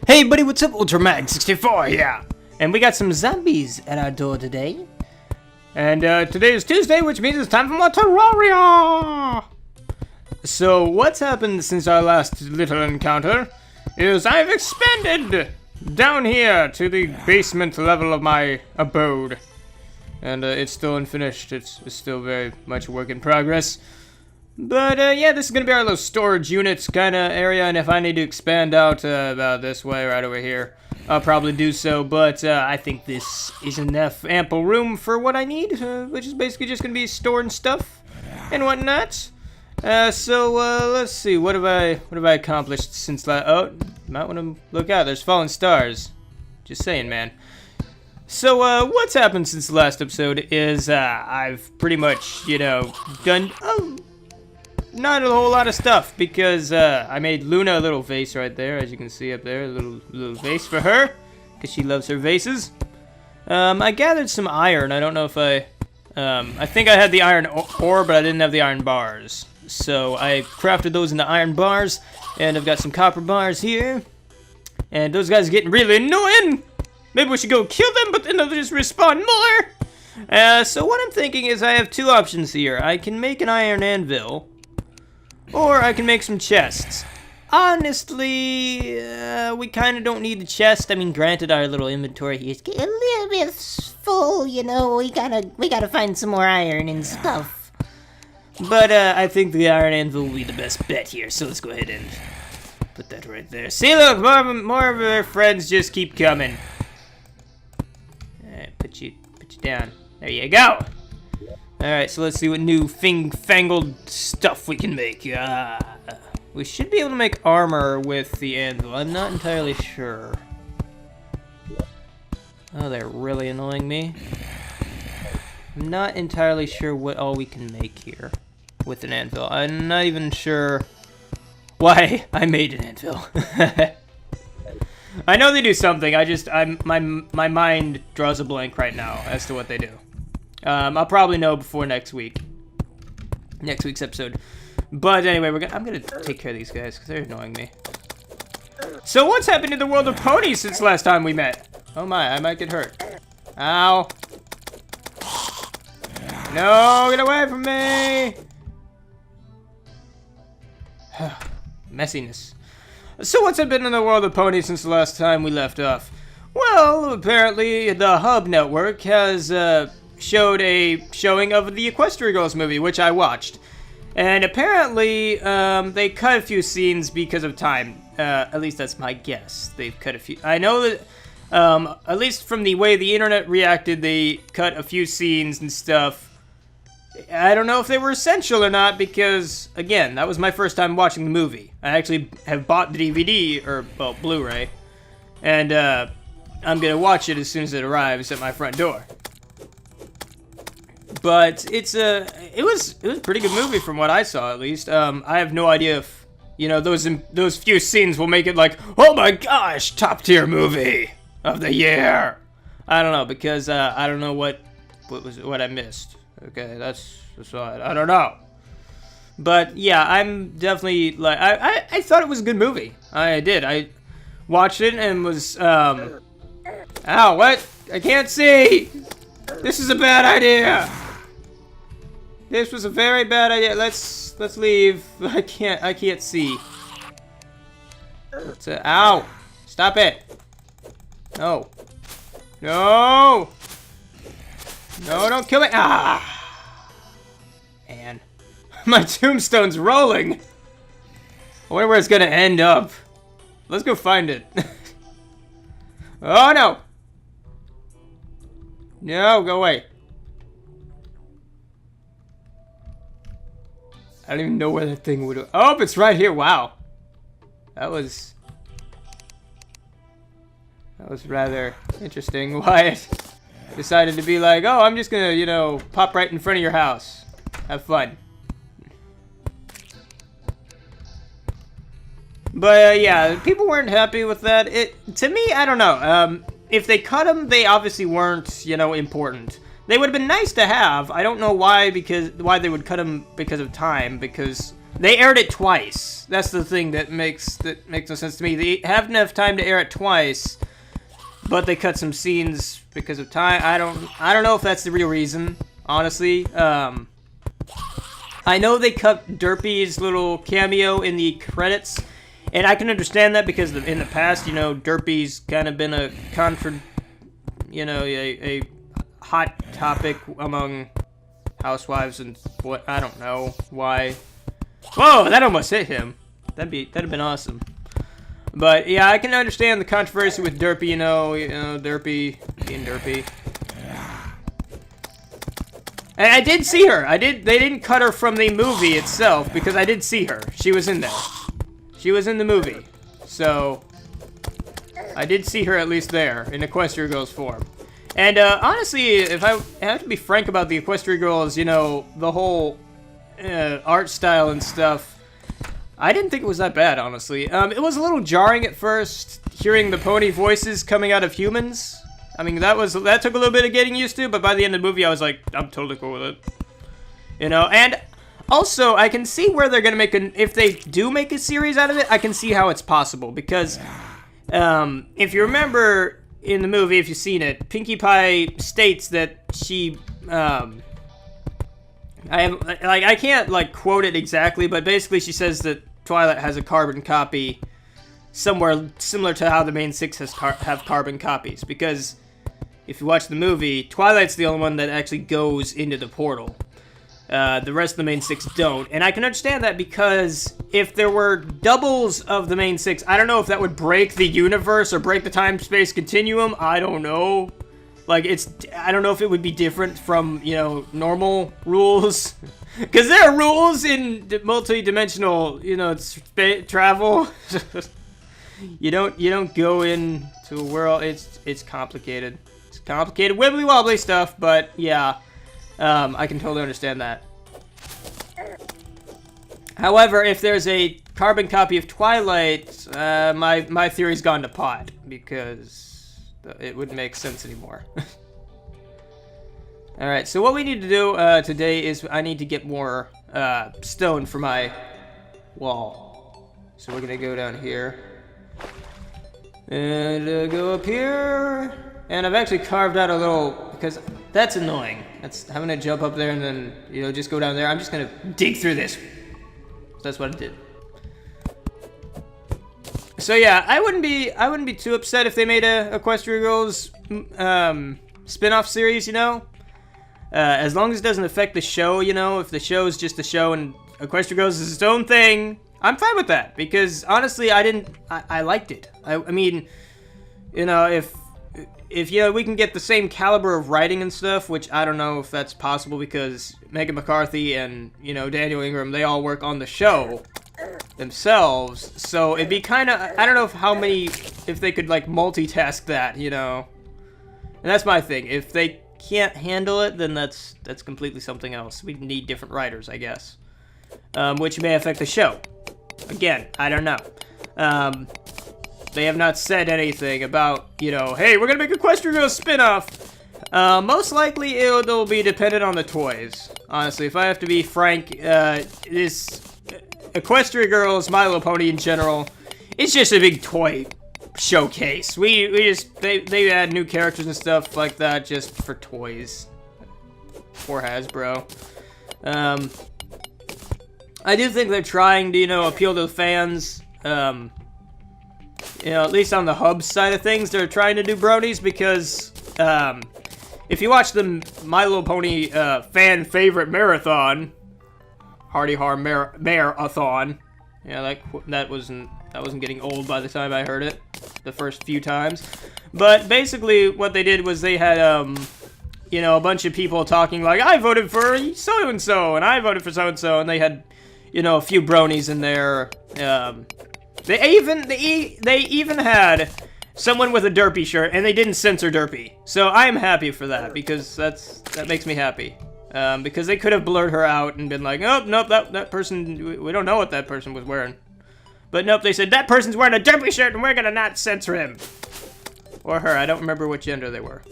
Hey buddy, what's up? Ultramag64 here! And we got some zombies at our door today. And today is Tuesday, which means it's time for more Terraria! So what's happened since our last little encounter is I've expanded down here to the basement level of my abode. And it's still unfinished, it's still very much a work in progress. But yeah, this is gonna be our little storage units kind of area, and if I need to expand out about this way, right over here, I'll probably do so. But I think this is enough ample room for what I need, which is basically just gonna be storing stuff and whatnot. So let's see, what have I accomplished since last? Oh, might want to look out. There's fallen stars. Just saying, man. So what's happened since the last episode is I've pretty much, done not a whole lot of stuff, because I made Luna a little vase right there, as you can see up there, a little vase for her, because she loves her vases. I gathered some iron. I don't know if I think I had the iron ore, but I didn't have the iron bars. So I crafted those into iron bars, and I've got some copper bars here. And those guys are getting really annoying. Maybe we should go kill them, but then they'll just respawn more. So what I'm thinking is I have two options here. I can make an iron anvil, or I can make some chests. Honestly, we kind of don't need the chest. I mean, granted, our little inventory here is getting a little bit full, We gotta find some more iron and stuff. But I think the iron anvil will be the best bet here. So let's go ahead and put that right there. See, look, more of our friends just keep coming. Alright, put you down. There you go. Alright, so let's see what new fangled stuff we can make. We should be able to make armor with the anvil. I'm not entirely sure. Oh, they're really annoying me. I'm not entirely sure what all we can make here with an anvil. I'm not even sure why I made an anvil. I know they do something. My mind draws a blank right now as to what they do. I'll probably know before next week's episode. But anyway, I'm gonna take care of these guys because they're annoying me. So what's happened in the world of ponies since last time we met? Oh my, I might get hurt. Ow. No, get away from me! Messiness. So what's been in the world of ponies since the last time we left off? Well, apparently the Hub Network has showed a showing of the Equestria Girls movie, which I watched. And apparently they cut a few scenes because of time. At least that's my guess. They've cut a few. I know that at least from the way the internet reacted, they cut a few scenes and stuff. I don't know if they were essential or not, because, again, that was my first time watching the movie. I actually have bought the DVD, or, well, Blu-ray, and I'm gonna watch it as soon as it arrives at my front door. But it was a pretty good movie from what I saw, at least. I have no idea if, those few scenes will make it like, oh my gosh, top tier movie of the year. I don't know, because I don't know what I missed. Okay, that's odd. I don't know. But yeah, I'm definitely like I thought it was a good movie. I did. I watched it and was ow, what? I can't see. This is a bad idea. This was a very bad idea. Let's leave. I can't see. Ow. Stop it. No. No. No, don't kill me! Ah! Man. My tombstone's rolling! I wonder where it's gonna end up. Let's go find it. Oh, no! No, go away. I don't even know where that thing would... Oh, it's right here! Wow. That was rather interesting. Wyatt decided to be like, oh, I'm just gonna, pop right in front of your house. Have fun. But, yeah, people weren't happy with that. To me, I don't know. If they cut them, they obviously weren't, important. They would have been nice to have. I don't know why they would cut them because of time, because They aired it twice. That's the thing that makes no sense to me. They have enough time to air it twice, but they cut some scenes because of time. I don't know if that's the real reason, honestly. I know they cut Derpy's little cameo in the credits, and I can understand that because in the past, you know, Derpy's kind of been a a hot topic among housewives and what, I don't know why. Whoa, that almost hit him. That'd have been awesome. But yeah, I can understand the controversy with Derpy, you know, Derpy being Derpy. And I did see her. They didn't cut her from the movie itself because I did see her. She was in there. She was in the movie. So I did see her at least there in Equestria Girls form. And honestly, if I have to be frank about the Equestria Girls, you know, the whole art style and stuff, I didn't think it was that bad, honestly. It was a little jarring at first, hearing the pony voices coming out of humans. I mean, that took a little bit of getting used to, but by the end of the movie, I was like, I'm totally cool with it. You know, and also, I can see where they're gonna if they do make a series out of it, I can see how it's possible, because if you remember in the movie, if you've seen it, Pinkie Pie states that she, I can't, like, quote it exactly, but basically she says that Twilight has a carbon copy somewhere similar to how the main six have carbon copies, because if you watch the movie, Twilight's the only one that actually goes into the portal. The rest of the main six don't, and I can understand that because if there were doubles of the main six, I don't know if that would break the universe or break the time-space continuum. I don't know. Like, I don't know if it would be different from, you know, normal rules. Because there are rules in multi-dimensional, you know, travel. You don't go into a world. It's complicated. It's complicated, wibbly-wobbly stuff, but yeah. I can totally understand that. However, if there's a carbon copy of Twilight, my theory's gone to pot, because it wouldn't make sense anymore. Alright, so what we need to do today is I need to get more stone for my wall. So we're gonna go down here. And go up here. And I've actually carved out a little, because that's annoying. That's having to jump up there and then, you know, just go down there. I'm just gonna dig through this. So that's what I did. So yeah, I wouldn't be too upset if they made a Equestria Girls spin-off series, you know? As long as it doesn't affect the show, you know? If the show is just a show and Equestria Girls is its own thing, I'm fine with that. Because honestly, I liked it. I mean, you know, if you know, we can get the same caliber of writing and stuff, which I don't know if that's possible because Megan McCarthy and, you know, Daniel Ingram, they all work on the show themselves. So it'd be kind of, I don't know if they could, like, multitask that, you know. And that's my thing. If they can't handle it, then that's completely something else. We need different writers, I guess. Which may affect the show. Again, I don't know. They have not said anything about, you know, hey, we're gonna make Equestria Girls spin-off. Most likely it'll be dependent on the toys. Honestly, if I have to be frank, this Equestria Girls, My Little Pony in general, it's just a big toy showcase. They add new characters and stuff like that just for toys. Poor Hasbro. I do think they're trying to, you know, appeal to the fans. You know, at least on the hub side of things, they're trying to do bronies because, if you watch the My Little Pony fan favorite marathon, Hardy Har Marathon, yeah, that wasn't getting old by the time I heard it, the first few times. But basically, what they did was they had, you know, a bunch of people talking like, I voted for so and so, and I voted for so and so, and they had, you know, a few bronies in there. They even had someone with a Derpy shirt, and they didn't censor Derpy. So I am happy for that, because that makes me happy. Because they could have blurred her out and been like, oh, nope, that person, we don't know what that person was wearing. But nope, they said, that person's wearing a Derpy shirt, and we're gonna not censor him. Or her, I don't remember what gender they were.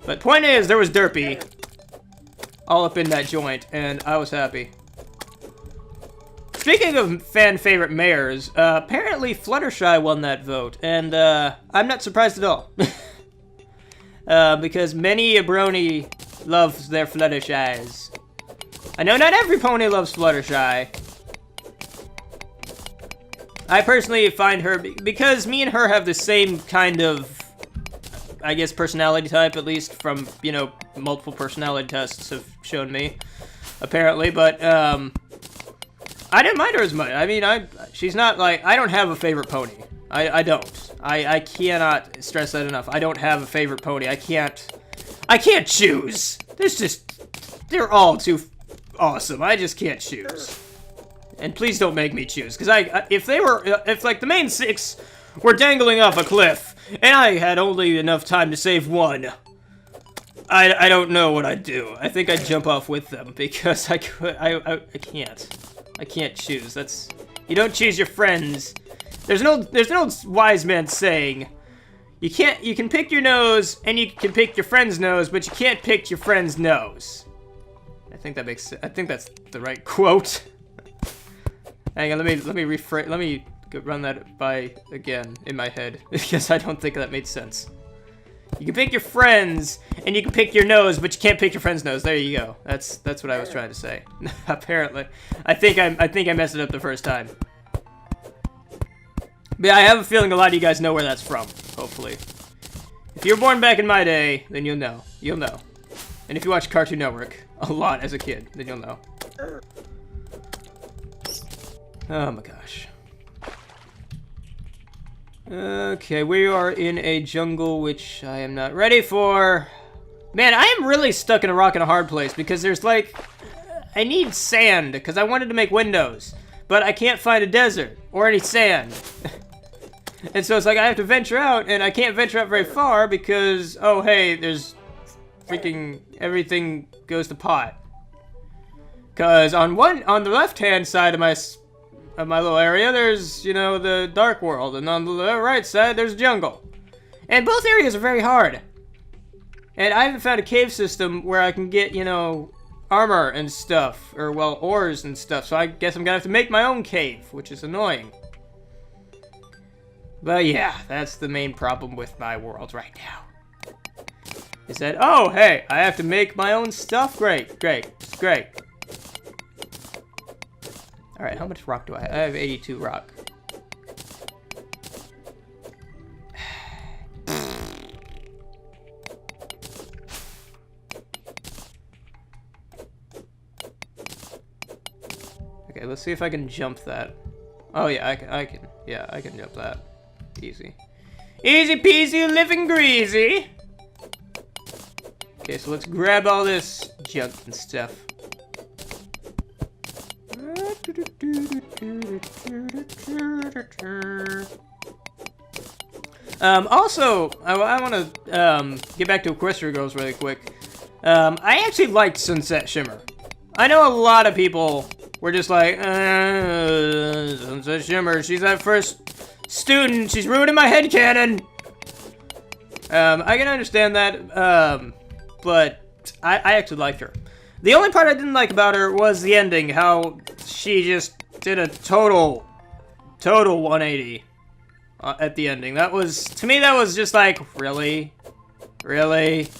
But point is, there was Derpy all up in that joint, and I was happy. Speaking of fan favorite mayors, apparently Fluttershy won that vote, and I'm not surprised at all. Because many a brony loves their Fluttershies. I know not every pony loves Fluttershy. I personally find her, because me and her have the same kind of, I guess, personality type, at least from, you know, multiple personality tests have shown me, apparently, but, I didn't mind her as much. I mean, she's not, like, I don't have a favorite pony. I don't. I cannot stress that enough. I don't have a favorite pony. I can't choose. They're all too awesome. I just can't choose. And please don't make me choose, because if like the main 6 were dangling off a cliff, and I had only enough time to save one, I don't know what I'd do. I think I'd jump off with them, because I can't choose. You don't choose your friends. There's no wise man saying, you can pick your nose, and you can pick your friend's nose, but you can't pick your friend's nose. I think that's the right quote. Hang on, let me run that by again in my head, because I don't think that made sense. You can pick your friends, and you can pick your nose, but you can't pick your friend's nose. There you go. That's what I was trying to say. Apparently, I think I messed it up the first time. But yeah, I have a feeling a lot of you guys know where that's from. Hopefully, if you were born back in my day, then you'll know. You'll know. And if you watched Cartoon Network a lot as a kid, then you'll know. Oh my gosh. Okay, we are in a jungle, which I am not ready for. Man, I am really stuck in a rock and a hard place, because there's like... I need sand, because I wanted to make windows. But I can't find a desert, or any sand. And so it's like I have to venture out, and I can't venture out very far, because... Oh, hey, there's... freaking... everything goes to pot. Because on the left-hand side of my little area, there's, you know, the dark world, and on the right side, there's jungle. And both areas are very hard. And I haven't found a cave system where I can get, you know, armor and stuff, or, well, ores and stuff, so I guess I'm gonna have to make my own cave, which is annoying. But yeah, that's the main problem with my world right now. Is that, oh, hey, I have to make my own stuff? Great. Alright, how much rock do I have? I have 82 rock. Okay, let's see if I can jump that. Oh yeah, I can. Yeah, I can jump that. Easy. Easy peasy living greasy! Okay, so let's grab all this junk and stuff. Also, I want to get back to Equestria Girls really quick. I actually liked Sunset Shimmer. I know a lot of people were just like, Sunset Shimmer, she's that first student, she's ruining my headcanon. I can understand that, but I actually liked her. The only part I didn't like about her was the ending, how she just did a total 180 at the ending. That was, to me, that was just like, really? Granted,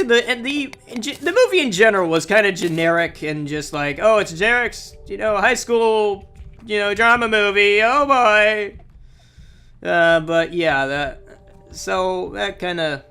the movie in general was kind of generic and just like, oh, it's generic, you know, high school, you know, drama movie, oh boy. But yeah, that kind of,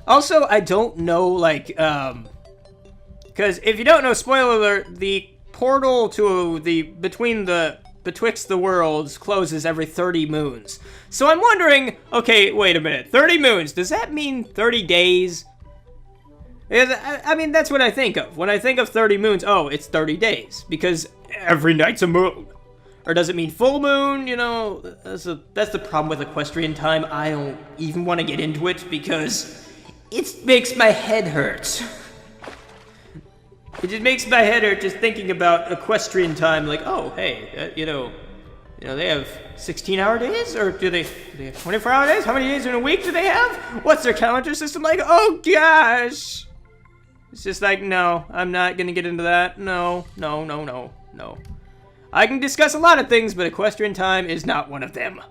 Also, I don't know, like, because if you don't know, spoiler alert, the portal to betwixt the worlds closes every 30 moons. So I'm wondering, okay, wait a minute, 30 moons, does that mean 30 days? Because, I mean, that's what I think of. When I think of 30 moons, oh, it's 30 days, because every night's a moon. Or does it mean full moon? You know, that's the problem with equestrian time. I don't even want to get into it, because it makes my head hurt. It just makes my head hurt just thinking about equestrian time, like, oh, hey, you know, they have 16-hour days, or do they have 24-hour days? How many days in a week do they have? What's their calendar system like? Oh, gosh! It's just like, no, I'm not gonna get into that. No, no, no, no, no. I can discuss a lot of things, but equestrian time is not one of them.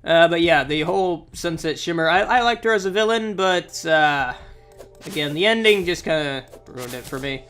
But yeah, the whole Sunset Shimmer, I liked her as a villain, but, again, the ending just kind of ruined it for me.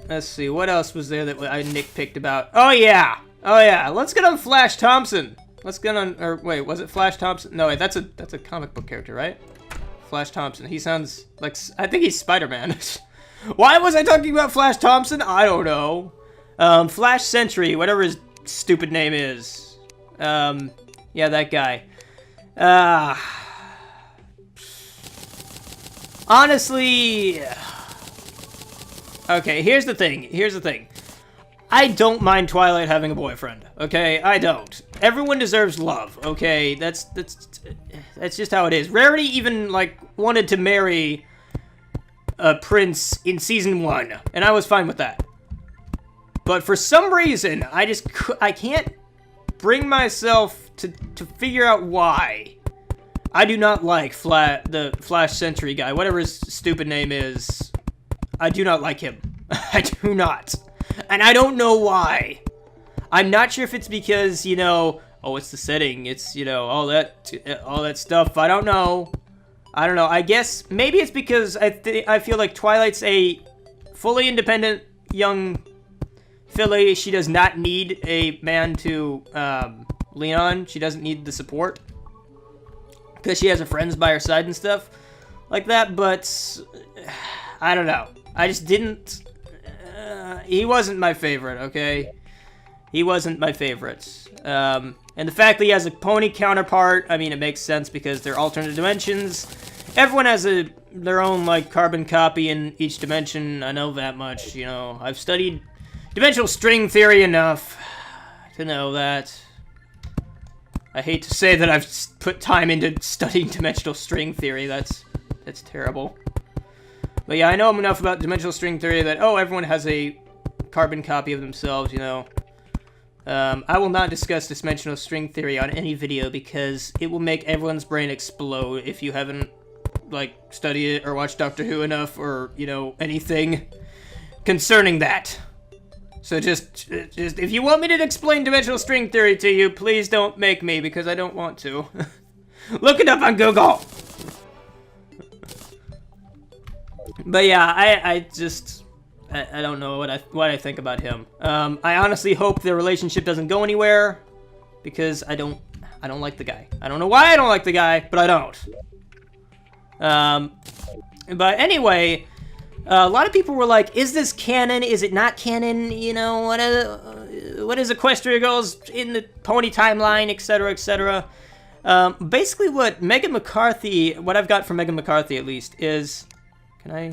Let's see, what else was there that I nitpicked about? Oh yeah! Oh yeah, let's get on Flash Thompson! Let's get on, or wait, was it Flash Thompson? No, wait, that's a comic book character, right? Flash Thompson. He sounds like, I think he's Spider-Man. Why was I talking about Flash Thompson? I don't know. Flash Sentry, whatever his stupid name is. Yeah, that guy. Honestly, okay, here's the thing. I don't mind Twilight having a boyfriend, okay? I don't. Everyone deserves love, okay? That's just how it is. Rarity even, like, wanted to marry a prince in Season 1, and I was fine with that. But for some reason, I can't bring myself to figure out why. I do not like the Flash Sentry guy, whatever his stupid name is. I do not like him. I do not. And I don't know why. I'm not sure if it's because, you know, oh, it's the setting, it's, you know, all that stuff. I don't know. I guess maybe it's because I feel like Twilight's a fully independent young filly. She does not need a man to lean on. She doesn't need the support because she has her friends by her side and stuff like that. But I don't know. I just didn't. He wasn't my favorite, okay? He wasn't my favorite. And the fact that he has a pony counterpart, I mean, it makes sense because they're alternate dimensions. Everyone has their own, like, carbon copy in each dimension. I know that much, you know. I've studied dimensional string theory enough to know that. I hate to say that I've put time into studying dimensional string theory. That's terrible. But yeah, I know enough about dimensional string theory that, oh, everyone has a carbon copy of themselves, you know. I will not discuss dimensional string theory on any video because it will make everyone's brain explode if you haven't, like, studied it or watched Doctor Who enough or, you know, anything concerning that. So just if you want me to explain dimensional string theory to you, please don't make me because I don't want to. Look it up on Google! But yeah, I don't know what I think about him. I honestly hope their relationship doesn't go anywhere because I don't like the guy. I don't know why I don't like the guy, but I don't. But anyway, a lot of people were like, "Is this canon? Is it not canon? You know, what is Equestria Girls in the pony timeline, etc., etc." Basically, what I've got from Megan McCarthy at least is. Can I...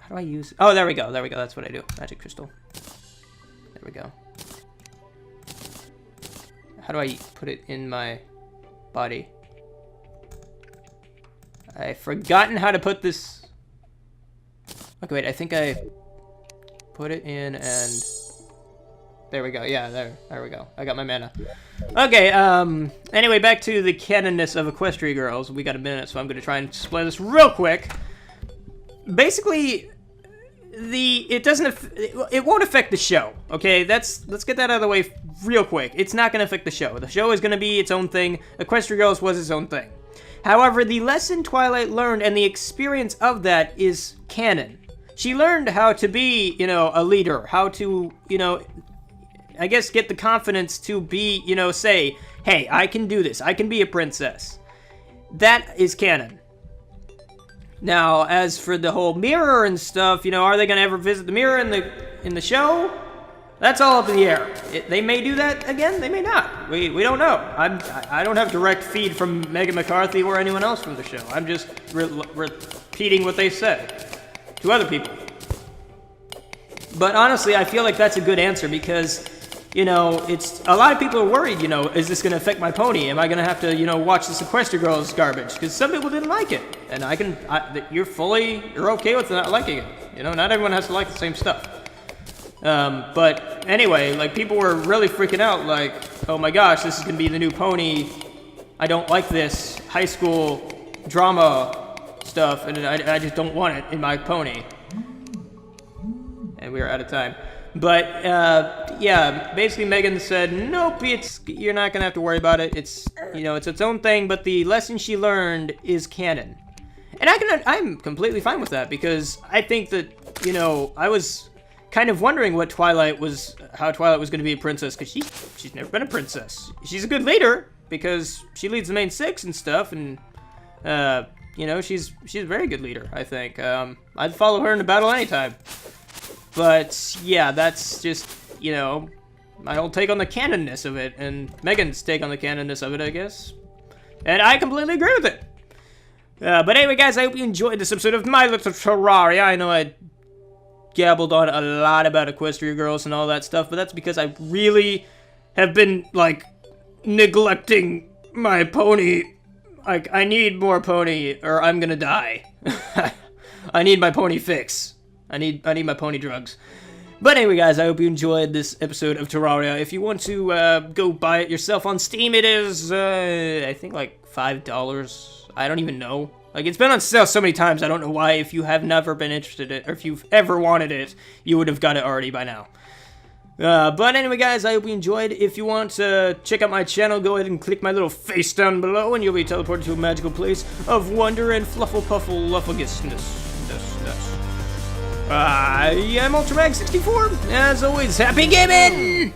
How do I use... Oh, there we go. There we go. That's what I do. Magic crystal. There we go. How do I put it in my body? I've forgotten how to put this... Okay, wait. I think I put it in and... There we go. Yeah, there we go. I got my mana. Okay, anyway, back to the canonness of Equestria Girls. We got a minute, so I'm going to try and explain this real quick. Basically, it won't affect the show, okay? Let's get that out of the way real quick. It's not going to affect the show. The show is going to be its own thing. Equestria Girls was its own thing. However, the lesson Twilight learned and the experience of that is canon. She learned how to be, you know, a leader, how to, you know... I guess get the confidence to be, you know, say, hey, I can do this. I can be a princess. That is canon. Now, as for the whole mirror and stuff, you know, are they going to ever visit the mirror in the show? That's all up in the air. They may do that again. They may not. We don't know. I don't have direct feed from Megan McCarthy or anyone else from the show. I'm just repeating what they said to other people. But honestly, I feel like that's a good answer because... You know, it's a lot of people are worried, you know, is this going to affect my pony? Am I going to have to, you know, watch this Equestria Girls garbage? Because some people didn't like it. And you're okay with not liking it. You know, not everyone has to like the same stuff. But anyway, like, people were really freaking out, like, oh my gosh, this is going to be the new pony I don't like this high school drama stuff, and I just don't want it in my pony. And we are out of time. But, yeah, basically Megan said, nope, you're not gonna have to worry about it. It's, you know, it's its own thing, but the lesson she learned is canon. And I'm completely fine with that, because I think that, you know, I was kind of wondering how Twilight was gonna be a princess, because she's never been a princess. She's a good leader, because she leads the main 6 and stuff, and, you know, she's a very good leader, I think. I'd follow her in a battle anytime. But, yeah, that's just, you know, my whole take on the canonness of it, and Megan's take on the canonness of it, I guess. And I completely agree with it. But anyway, guys, I hope you enjoyed this episode of My Little Terraria. I know I gabbled on a lot about Equestria Girls and all that stuff, but that's because I really have been, like, neglecting my pony. Like, I need more pony, or I'm gonna die. I need my pony fix. I need my pony drugs. But anyway, guys, I hope you enjoyed this episode of Terraria. If you want to go buy it yourself on Steam, it is, I think, like, $5. I don't even know. Like, it's been on sale so many times, I don't know why. If you have never been interested in it, or if you've ever wanted it, you would have got it already by now. But anyway, guys, I hope you enjoyed. If you want to check out my channel, go ahead and click my little face down below, and you'll be teleported to a magical place of wonder and fluffle-puffle-luffagousness. I am UltraMag64. As always, happy gaming!